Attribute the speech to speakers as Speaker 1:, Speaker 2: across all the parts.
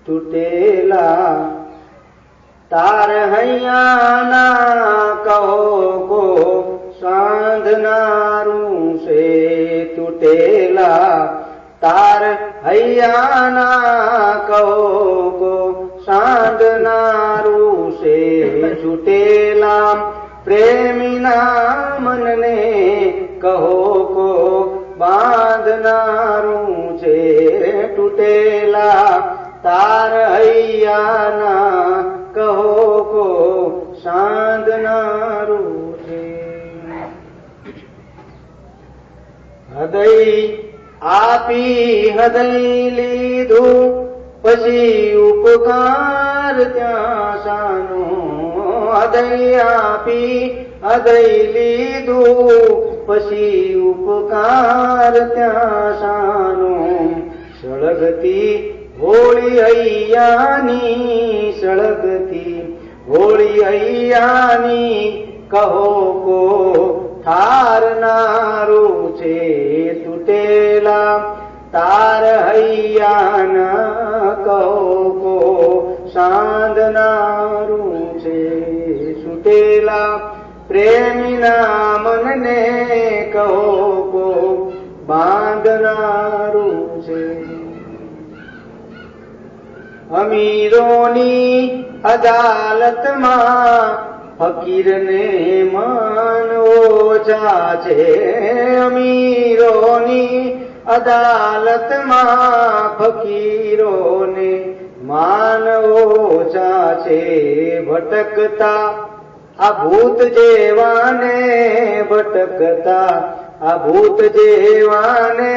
Speaker 1: તૂટેલા તાર હૈયાના કહો કો સાંધનારું છે તૂટેલા તાર હૈયાના કહો કો સાંધનારું છે છૂટેલા પ્રેમીના મનને કહો કો બાંધનારું છે તૂટેલા તાર હૈયાના કહો કો સાંધનારું છે હૃદય આપી હૃદય લીધું પછી ઉપકાર ત્યાં શાનો હૃદય આપી હૃદય લીધું પછી ઉપકાર ત્યાં શાનો સળગતી હોળી હૈયાની સળગતી હોળી હૈયાની કહો કો ઠારનારું છે તૂટેલા તાર હૈયાના કહો કો સાંધનારું છે છૂટેલા પ્રેમીના મનને કહો કો બાંધનારું છે અમીરોની અદાલતમાં ફકીરને માન ઓછા છે અમીરોની અદાલતમાં ફકીરોને માન ઓછા છે ભટકતા આ ભૂત જેવાને ભટકતા આ ભૂત જેવાને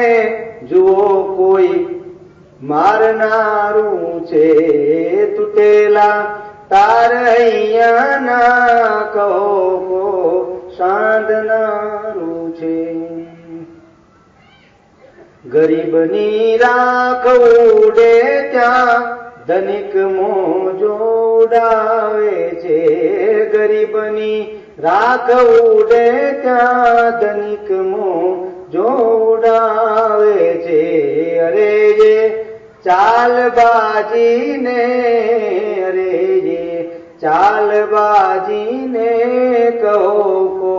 Speaker 1: જુઓ કોઈ મારનારું છે તૂટેલા તાર હૈયાના કહો કો સાંધનારું છે ગરીબની રાખ ઉડે ત્યાં ધનિક મોજો ઉડાવે છે ગરીબની રાખ ઉડે ત્યાં ધનિક મોજો ઉડાવે છે અરે જે ચાલબાજીને અરે જે ચાલબાજીને કહો કો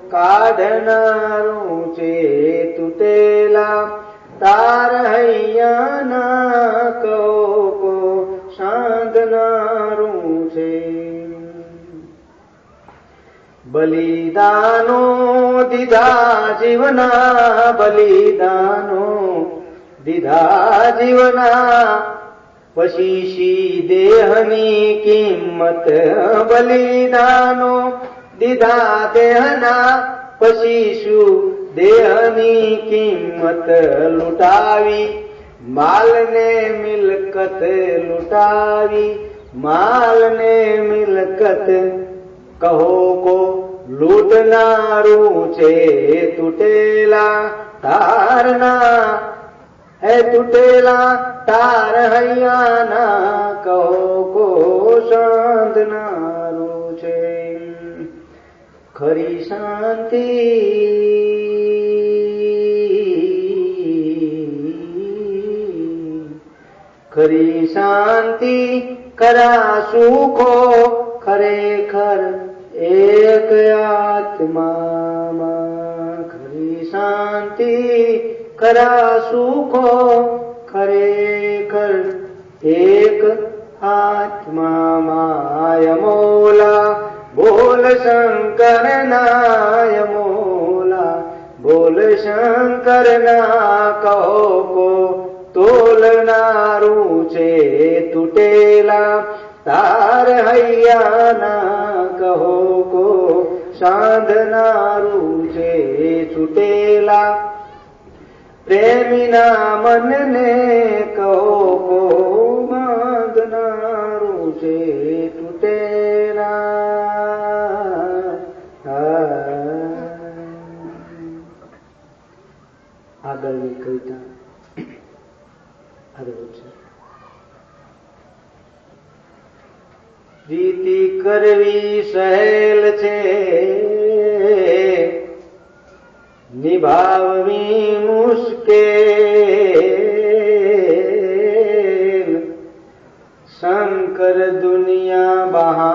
Speaker 1: કાઢનારું છે તૂટેલા તાર હૈયાના કહો કો સાંધનારું છે બલિદાનો દીધા જીવના બલિદાનો દીધા જીવના પછી શી દેહની કિંમત બલિદાનો દીધા દેહના પછી શું દેહની કિંમત લૂંટાવી માલને મિલકત લૂંટાવી માલને મિલકત કહો કો લૂંટનારું છે તૂટેલા તારના હે તૂટેલા તાર હૈયાના કહો કો સાંધનારું છે ખરી શાંતિ ખરી શાંતિ ખરા સુખો ખરેખર એક આત્મામાં ખરી શાંતિ ખરા સુખો ખરેખર એક આત્મામાં યમોલા બોલ શંકર નાય મોલા બોલ શંકર ના કહો કો તોલનારું છે તૂટેલા તાર હૈયાના કહો કો સાંધનારું છે છૂટેલા પ્રેમીના મનને કહો કો બાંધનારું છે તૂટેલા આગળની કવિતા આગળ છે પ્રીતિ કરવી સહેલ છે નિભાવવી મુશ્કેલ ભયંકર દુનિયા બહાર